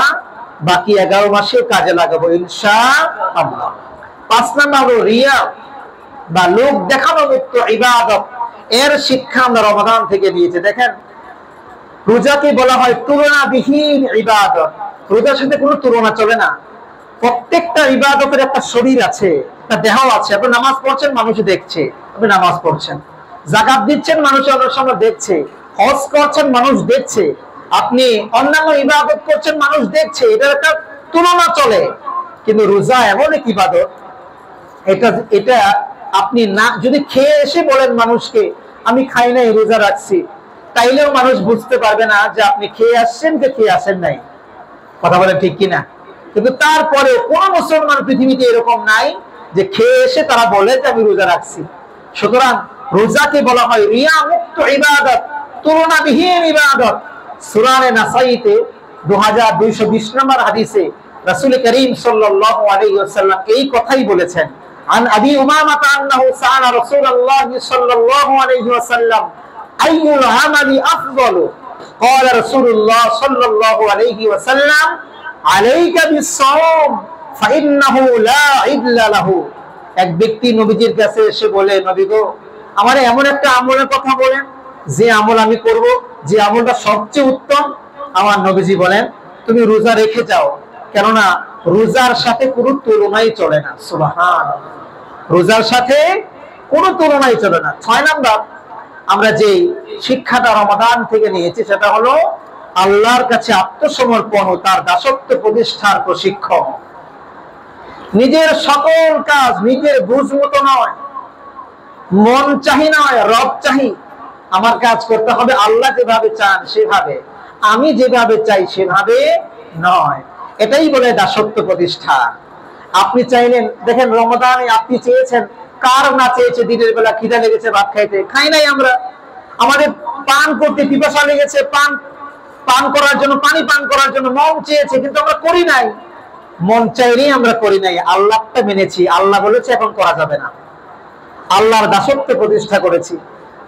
বাকি 11 মাসে কাজে লাগাবো ইনশাআল্লাহ। 5 নম্বর হলো রিয়া বা লোক দেখানো মুক্ত ইবাদত, এর শিক্ষা আমরা রমাদান থেকে নিয়েছি। দেখেন, রোজাকে বলা হয় তুলনাবিহীন ইবাদত। রোজার সাথে কোনো তুলনা চলে না। প্রত্যেকটা ইবাদতের একটা শরীর আছে, একটা দেহ আছে। আপনি নামাজ পড়ছেন, মানুষ দেখছে আপনি নামাজ পড়ছেন, যাকাত দিচ্ছেন, মানুষ অনেক সময় দেখছে, হজ করছেন, মানুষ দেখছে, আপনি অন্যান্য ইবাদত করছেন, মানুষ দেখছে, এটার একটা তুলনা চলে। কিন্তু রোজা এমন এক ইবাদত, এটা আপনি না যদি খেয়ে এসে বলেন মানুষকে আমি খাই নাই, রোজা রাখছি, তাইলেও মানুষ বুঝতে পারবে না যে আপনি খেয়ে আসছেন কে খেয়ে আসেন নাই। কথা বলেন ঠিক কিনা? কিন্তু তারপরে কোন মুসলমান পৃথিবীতে এরকম নাই যে খেয়ে এসে তারা বলে যে আমি রোজা রাখছি। সুতরাং রোজাকে বলা হয় রিয়া মুক্ত ইবাদত, তুলনাবিহীন ইবাদত। সূরা নাসাইতে 2220 নম্বর হাদিসে রাসূল করিম সাল্লাল্লাহু আলাইহি ওয়াসাল্লাম এই কথাই বলেছেন। عن أبي أمامة أنه سأل رسول الله صلى الله عليه وسلم أي العمل أفضل؟ قال رسول الله صلى الله عليه وسلم عليك بالصوم فإنه لا عدل له। এক ব্যক্তি নবীজির কাছে এসে বলে, নবী গো, আমার এমন একটা আমলের কথা বলেন যে আমল আমি করব, যে আমলটা সবচেয়ে উত্তম। আমার নবীজি বলেন, তুমি রোজা রেখে যাও, কেননা রোজার সাথে কোনো তুলনাই চলে না। সুবহানাল্লাহ, রোজার সাথে কোনো তুলনাই চলে না। 6 নাম্বার আমরা যে শিক্ষাটা রমাদান থেকে নিয়েছি, সেটা হলো আল্লাহর কাছে আত্মসমর্পণ ও তার দাসত্ব প্রতিষ্ঠার প্রশিক্ষণ। নিজের সকল কাজ নিজের বুঝ মতো নয়, মন চাহি নয়, রব চাহি। আমার কাজ করতে হবে আল্লাহ যেভাবে চান সেভাবে, আমি যেভাবে চাই সেভাবে নয়। এটাই বলে দাসত্ব প্রতিষ্ঠা। আপনি চাইলেন, দেখেন রমাদানে আপনি চেয়েছেন, কার না চেয়েছে দিনের বেলা খিদা লেগেছে ভাত খাইতে, খাই নাই আমরা। আমাদের পান করতে পিপাসা লেগেছে, পান করার জন্য, পানি পান করার জন্য মন চেয়েছে, কিন্তু আমরা করি নাই। মন চাইলেই আমরা করি নাই, আল্লাহটা মেনেছি, আল্লাহ বলেছে এখন করা যাবে না, আল্লাহর দাসত্ব প্রতিষ্ঠা করেছি।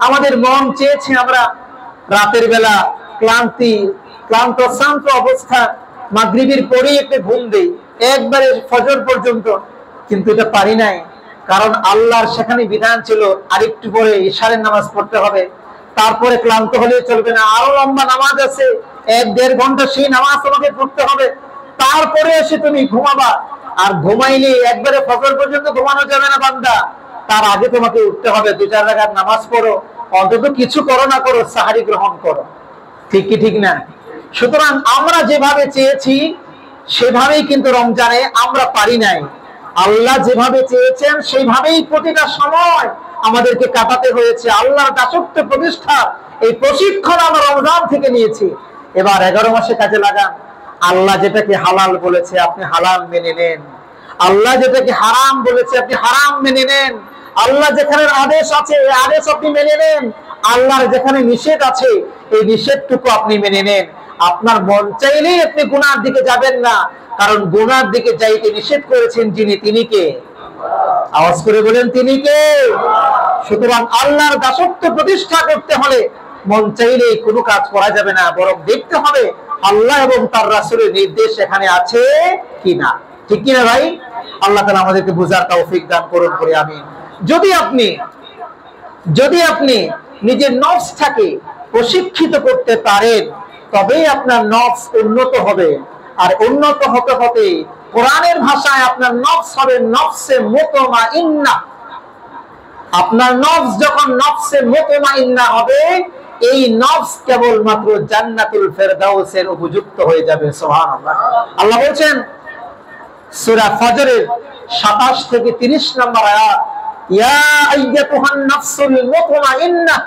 আমাদের মন চেয়েছে আমরা রাতের বেলা ক্লান্ত শান্ত অবস্থা মাগরিবের পরেই একটু ঘুম দেই, একবারে ফজর পর্যন্ত, কিন্তু এটা পারি নাই। কারণ আল্লাহর সেখানে বিধান ছিল আরেকটু পরে ইশারের নামাজ পড়তে হবে, তারপরে ক্লান্ত হলে চলবে না, আরো লম্বা নামাজ আছে, 1-1.5 ঘন্টা সেই নামাজ তোমাকে পড়তে হবে, তারপরে এসে তুমি ঘুমাবা। আর ঘুমাইলে একবারে ফজর পর্যন্ত ঘুমানো যাবে না বান্দা, তার আগে তোমাকে উঠতে হবে, 2-4 রাকাত নামাজ পড়ো, অন্তত কিছু করো না করো সাহারি গ্রহণ করো। ঠিক কি ঠিক না? সুতরাং আমরা যেভাবে চেয়েছি সেভাবেই কিন্তু রমজানে আমরা পারি নাই। আল্লাহ যেভাবে চেয়েছেন সেইভাবেই প্রতিটা সময় আমাদেরকে কাটাতে হয়েছে। আল্লাহর দাসত্ব প্রতিষ্ঠা এই প্রশিক্ষণ আমরা রমজান থেকে নিয়েছি। এবার 11 মাসে কাজে লাগান। আল্লাহ যেটাকে হালাল বলেছে আপনি হালাল মেনে নেন, আল্লাহ যেটাকে হারাম বলেছে আপনি হারাম মেনে নেন, আল্লাহ যেখানে আদেশ আছে এই আদেশ আপনি মেনে নেন, আল্লাহর যেখানে নিষেধ আছে এই নিষেধটুকু আপনি মেনে নেন। আপনার মন চাইলেই আপনি গুনার দিকে যাবেন না, কারণ গুনার দিকে যাইতে নিষেধ করেছেন যিনি, তিনি কে? আওয়াজ করে বলেন তিনি কে? সুতরাং আল্লাহর দাসত্ব প্রতিষ্ঠা করতে হলে মন চাইলেই কোনো কাজ করা যাবে না, বরং দেখতে হবে আল্লাহ এবং তার রাসূলের নির্দেশ এখানে আছে কিনা। ঠিক কিনা ভাই? আল্লাহ তাআলা আমাদেরকে বুঝার তৌফিক দান করুন করে আমিন। যদি আপনি নিজের নফসটাকে প্রশিক্ষিত করতে পারেন তবেই আপনার নফস উন্নত হবে। আর উন্নত হতে হতে কোরআনের ভাষায় আপনার নফস হবে নফসে মুতমাইন্নাহ। আপনার নফস যখন নফসে মুতমাইন্নাহ হবে, এই নফস কেবলমাত্র জান্নাতুল ফেরদাউসের উপযুক্ত হয়ে যাবে। সুবহানাল্লাহ। আল্লাহ বলছেন সূরা ফজরের 27 থেকে 30 নম্বর আয়াত, ইয়া আইয়াতুহান নাফসুল মুতমাইন্নাহ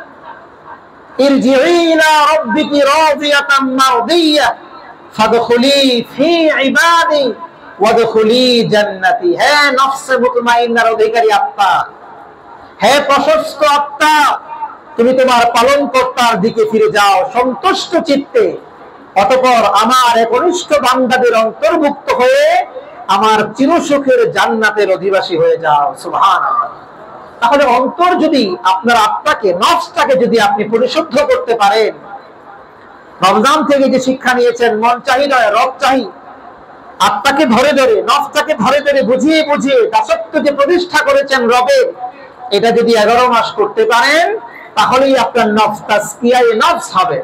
ইরজিই ইলা রাব্বিকি রাদিয়াতাম মারদিয়াহ ফাদখুলি ফি ইবাদি ওয়াদখুলি জান্নাতি। হে নফসে মুতমাইন্নার অধিকারী আত্মা, হে প্রশস্ত আত্মা, তুমি তোমার পালনকর্তার দিকে ফিরে যাও সন্তুষ্ট চিত্তে, অতঃপর আমার একনিষ্ঠ বান্দাদের অন্তর্ভুক্ত হয়ে আমার চিরসুখের জান্নাতের অধিবাসী হয়ে যাও। সুবহানাল্লাহ। তাহলে অন্তর যদি আপনার আত্মাকে, নফসটাকে যদি আপনি পরিশুদ্ধ করতে পারেন, রমজান থেকে যে শিক্ষা নিয়েছেন মন চাহি নয় রব চাহি, আত্মাকে ধরে ধরে, নফসটাকে ধরে ধরে বুঝিয়ে বুঝিয়ে দাসত্ব যে প্রতিষ্ঠা করেছেন রবের, এটা যদি 11 মাস করতে পারেন তাহলেই আপনার নফস তাজকিয়ায়ে নফস হবে,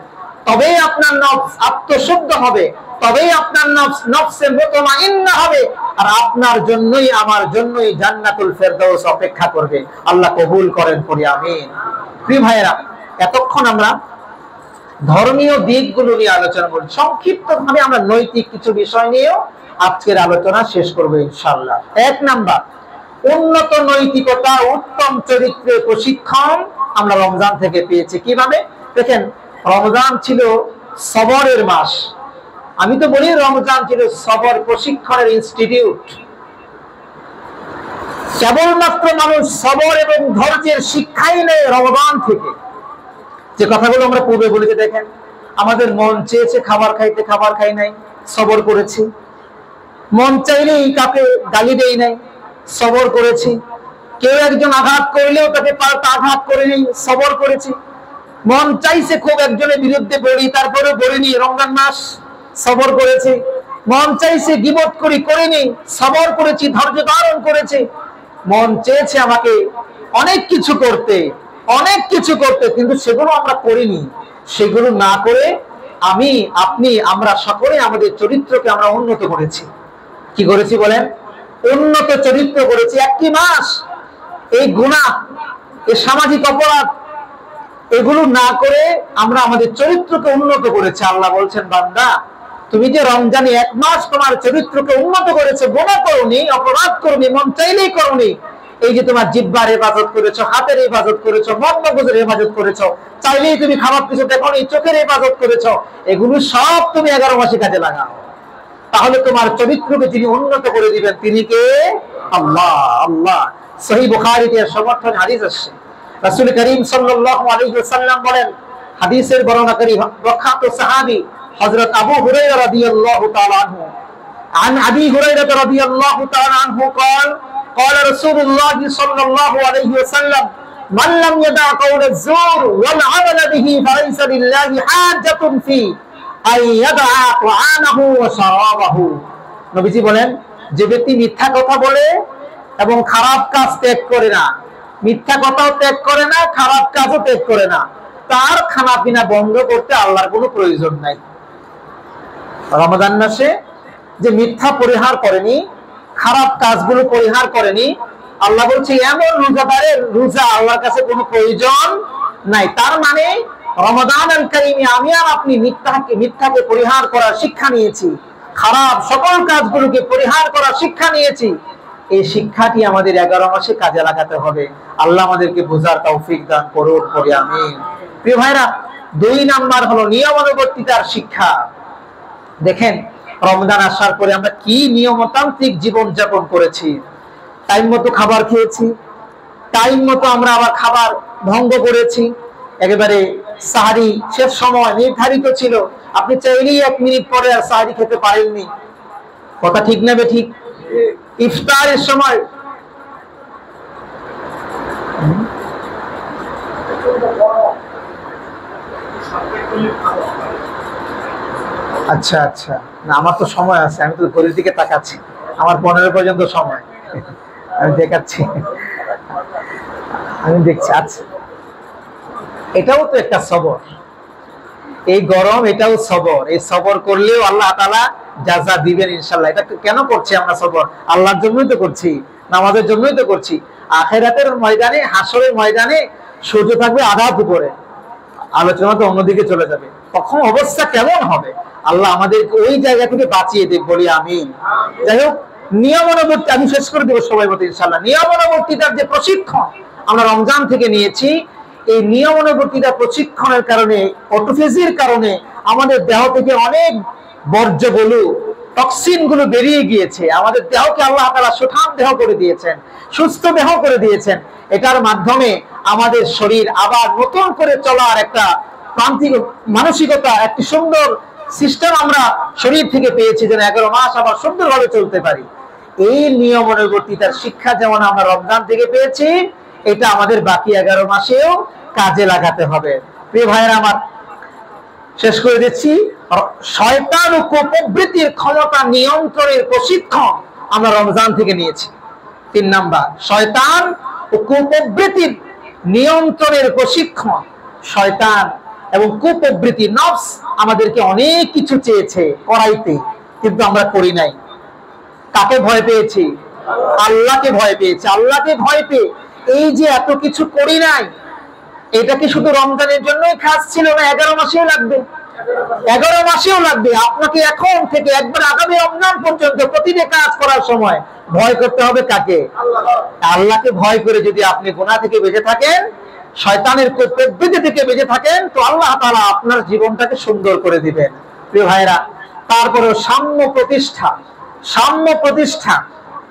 তবেই আপনার নফস আত্মশুদ্ধ হবে, তবেই আপনার নফস নফসে মুতমাইন্নাহ হবে, আর আপনার জন্যই আমার জন্যই জান্নাতুল ফেরদাউস অপেক্ষা করবে। আল্লাহ কবুল করেন পড়ি আমিন। প্রিয় ভাইয়েরা, এতক্ষণ আমরা ধর্মীয় দিকগুলো নিয়ে আলোচনা করি, সংক্ষিপ্তভাবে আমরা নৈতিক কিছু বিষয় নিয়েও আজকের আলোচনা শেষ করবো ইনশাআল্লাহ। 1 নাম্বার, উন্নত নৈতিকতা, উত্তম চরিত্রের প্রশিক্ষণ আমরা রমজান থেকে পেয়েছি। কিভাবে? দেখেন, রমজান ছিল সবরের মাস। আমি তো বলি রমজান ছিল সবর প্রশিক্ষণের ইনস্টিটিউট। কেবলমাত্র মানুষ সবর এবং ধৈর্যের শিক্ষাই নেই রমজান থেকে। যে কথাগুলো আমরা পূর্বে বলেছি, দেখেন আমাদের মন চেয়েছে খাবার খাইতে, খাবার খাই নাই, সবর করেছি। মন চাইলেই কাকে গালি দেই নাই, সবর করেছি। কেউ একজন আঘাত করলেও তাকে আঘাত করে নেই, সবর করেছি। মন চাইছে খুব একজনের বিরুদ্ধে বলি, তারপরে বলিনি, রমজান মাস, সবর করেছি। মন চাইছে গীবত করি, করিনি, সবর করেছি, ধৈর্য ধারণ করেছি। মন চেয়েছে আমাকে অনেক কিছু করতে, অনেক কিছু করতে, কিন্তু সেগুলো আমরা করিনি। সেগুলো না করে আমি, আপনি, আমরা সকলে আমাদের চরিত্রকে আমরা উন্নত করেছি। কি করেছি বলেন? উন্নত চরিত্র করেছি। 1টি মাস এই গুনাহ, এই সামাজিক অপরাধ, এগুলো না করে আমরা আমাদের চরিত্রকে উন্নত করেছি। আল্লাহ বলছেন, বান্দা তুমি যে রমজানে 1 মাস তোমার চরিত্রকে উন্নত করেছে, গুনাহ করনি, অপরাধ করনি, মন চাইলেই করনি। এই যে তোমার জিহ্বার হেফাজত করেছো, হাতের হেফাজত করেছো, মন-মগজের হেফাজত করেছো, চাইলেই তুমি খারাপ কিছু দেখোনি, চোখের হেফাজত করেছো, এগুলো সব তুমি 11 মাসে কাজে লাগাও। তাহলে তোমার চরিত্রকে যিনি উন্নত করে দিবেন তিনি কে? আল্লাহ। আল্লাহ। সহিহ বুখারীতে সমর্থন হাদিস আসছে, রাসূল করিম সাল্লাল্লাহু আলাইহি ওয়াসাল্লাম বলেন, হাদিসের বর্ণনাকারী প্রখ্যাত সাহাবী হযরত আবু হুরায়রা রাদিয়াল্লাহু তাআলা আনহু, عن أبي هريرة رضي الله تعالى عنه قال قال رسول الله صلى الله عليه وسلم من لم يدع قول الزور والعمل به فليس لله حاجة في أن يدع طعامه وشرابه। নবীজি বলেন, যে ব্যক্তি মিথ্যা কথা বলে এবং খারাপ কাজ ত্যাগ করে না, মিথ্যা কথাও ত্যাগ করে না, খারাপ কাজও ত্যাগ করে না, ইফতার খানা পিনা বন্ধ করতে আল্লাহর কোনো প্রয়োজন নাই। রমাদান মাসে যে মিথ্যা পরিহার করেনি, খারাপ কাজগুলো পরিহার করেনি, আল্লাহ বলছে এমন রোজাদারের রোজা আল্লাহর কাছে কোনো প্রয়োজন নাই। তার মানে রমাদান আল কারীমে আমি আর আপনি মিথ্যাকে পরিহার করার শিক্ষা নিয়েছি, খারাপ সকল কাজগুলোকে পরিহার করার শিক্ষা নিয়েছি। এই শিক্ষাটি আমাদের 11 মাসে কাজে লাগাতে হবে। আল্লাহ আমাদেরকে বোঝার তৌফিক দান করুন, পড়ি আমিন। প্রিয় ভাইরা, 2 নাম্বার হলো নিয়মানুবর্তিতার শিক্ষা। দেখেন রমজান আসার পরে আমরা কি নিয়মতান্ত্রিক জীবন যাপন করেছি। টাইম মতো খাবার খেয়েছি, টাইম মতো আমরা আবার খাবার ভঙ্গ করেছি। একেবারে সাহারি শেষ সময় নির্ধারিত ছিল, আপনি চাইলেই 1 মিনিট পরে আর সাহারি খেতে পারেননি। কথা ঠিক না ঠিক? ইফতারের সময় আচ্ছা আচ্ছা, না আমার তো সময় আছে, আমি তো ঘড়ির দিকে তাকাচ্ছি, আমার 15 পর্যন্ত সময়, আমি দেখাচ্ছি, আমি দেখছি। আচ্ছা, এটাও তো একটা সবর, এই গরম এটাও সবর। এই সবর করলেও আল্লাহ তাআলা জাযা দিবেন ইনশাআল্লাহ। এটা কেন করছি আমরা সবর? আল্লাহর জন্যই তো করছি, নামাজের জন্যই তো করছি। আখিরাতের ময়দানে, হাসরের ময়দানে সূর্য থাকবে আঘাত উপরে, আলোচনা তো অন্যদিকে চলে যাবে, তখন অবস্থা কেমন হবে? আল্লাহ আমাদেরকে ওই জায়গা থেকে বাঁচিয়ে দেব, বলি আমিন। যাই হোক, নিয়মানুবর্তী আমি শেষ করে দেবো সবাই মতো ইনশাআল্লাহ। নিয়মানুবর্তিতার যে প্রশিক্ষণ আমরা রমজান থেকে নিয়েছি, এই নিয়মানুবর্তিতা প্রশিক্ষণের কারণে, অটোফেজির কারণে আমাদের দেহ থেকে অনেক বর্জ্যগুলো, টক্সিন গুলো বেরিয়ে গিয়েছে। আমাদের দেহকে আল্লাহ তাআলা সুঠাম দেহ করে দিয়েছেন, সুস্থ দেহ করে দিয়েছেন। এটার মাধ্যমে আমাদের শরীর আবার নতুন করে চলার একটা প্রান্তিক মানসিকতা, একটি সুন্দর সিস্টেম আমরা শরীর থেকে পেয়েছি, যেন 11 মাস আবার সুন্দরভাবে চলতে পারি। এই নিয়মানুবর্তিতার শিক্ষা যেমন আমরা রমজান থেকে পেয়েছি, এটা আমাদের বাকি 11 মাসেও কাজে লাগাতে হবে। প্রিয় ভাইয়েরা আমার, শেষ করে দিচ্ছি। শয়তান ও কুপ্রবৃত্তির ক্ষমতা নিয়ন্ত্রণের প্রশিক্ষণ আমরা রমজান থেকে নিয়েছি। 3 নাম্বার, শয়তান ও কুপ্রবৃত্তির নিয়ন্ত্রণের প্রশিক্ষণ। শয়তান এবং কুপ্রবৃত্তি, নফস আমাদেরকে অনেক কিছু চেয়েছে করাইতে, কিন্তু আমরা করি নাই। কাকে ভয় পেয়েছি? আল্লাহকে ভয় পেয়েছি। আল্লাহকে ভয় পেয়ে এই যে এত কিছু করি নাই, এটা কি শুধু রমজানের জন্যই খাস ছিল না? 11 মাসেও লাগবে, 11 মাসেও লাগবে। আপনাকে এখন থেকে একবার আগামী রমজান পর্যন্ত প্রতিটি কাজ করার সময় ভয় করতে হবে কাকে? আল্লাহকে ভয় করে যদি আপনি গুনাহ থেকে বেঁচে থাকেন, শয়তানের কুপ্রবৃত্তি থেকে বেঁচে থাকেন, তো আল্লাহ তাআলা আপনার জীবনটাকে সুন্দর করে দিবেন। প্রিয় ভাইরা, তারপরে সাম্য প্রতিষ্ঠা। সাম্য প্রতিষ্ঠা,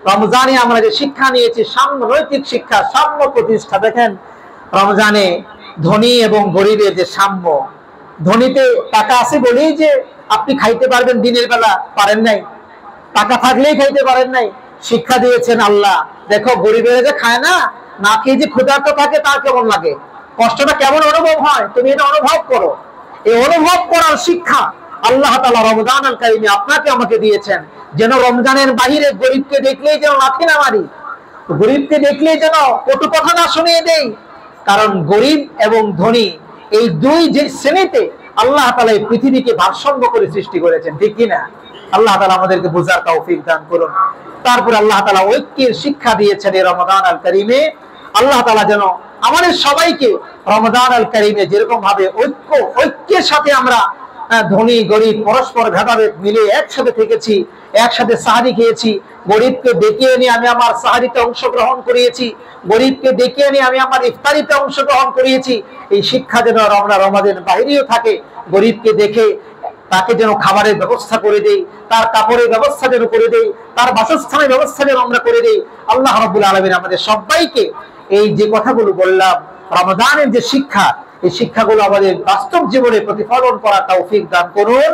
রমজানে আমরা যে শিক্ষা নিয়েছি, সাম্য নৈতিক শিক্ষা, সাম্য প্রতিষ্ঠা। দেখেন রমজানে ধনী এবং গরিবের যে সাম্য, ধনীতে টাকা আছে বলেই যে আপনি খাইতে পারবেন, দিনের বেলা পারেন নাই, টাকা থাকলেই খাইতে পারেন নাই। শিক্ষা দিয়েছেন আল্লাহ, দেখো গরিবেরা যে খায় না, না খেয়ে যে ক্ষুধার্ত থাকে, তার কেমন লাগে, কষ্টটা কেমন অনুভব হয়, তুমি এটা অনুভব করো। এই অনুভব করার শিক্ষা আল্লাহ তাআলা রমজান আল কারীমে আপনাকে আমাকে দিয়েছেন, যেন রমজানের বাহিরে গরিবকে দেখলেই যেন লাথি না মারি, গরিবকে দেখলেই যেন কটু কথা না শুনিয়ে দেই। কারণ গরিব এবং ধনী এই দুই যে শ্রেণীতে আল্লাহ তাআলা এই পৃথিবীকে ভারসাম্য করে সৃষ্টি করেছেন, ঠিক কিনা? আল্লাহ তাআলা আমাদেরকে বোঝার তৌফিক দান করুন। তারপর আল্লাহ তাআলা ঐক্যের শিক্ষা দিয়েছেন এই রমজান আল কারীমে। আল্লাহ তাআলা যেন আমাদের সবাইকে রমজান আল কারীমে যেরকম ভাবে ঐক্যের সাথে আমরা ধনী গরিব পরস্পর ভেদাভেদ মিলে একসাথে থেকেছি, একসাথে সাহারি খেয়েছি, গরিবকে ডেকে এনে আমি আমার সাহারিতে অংশগ্রহণ করিয়েছি, গরিবকে ডেকে এনে আমি আমার ইফতারিতে অংশগ্রহণ করিয়েছি। এই শিক্ষা যেন আমরা রমজানের বাইরেও থাকে, গরিবকে দেখে তাকে যেন খাবারের ব্যবস্থা করে দেই, তার কাপড়ের ব্যবস্থা যেন করে দেই, তার বাসস্থানের ব্যবস্থা যেন আমরা করে দেই। আল্লাহ রাব্বুল আলামিন আমাদের সবাইকে এই যে কথাগুলো বললাম, রমজানের যে শিক্ষা, এই শিক্ষাগুলো আমাদের বাস্তব জীবনে প্রতিফলন করার তৌফিক দান করুন।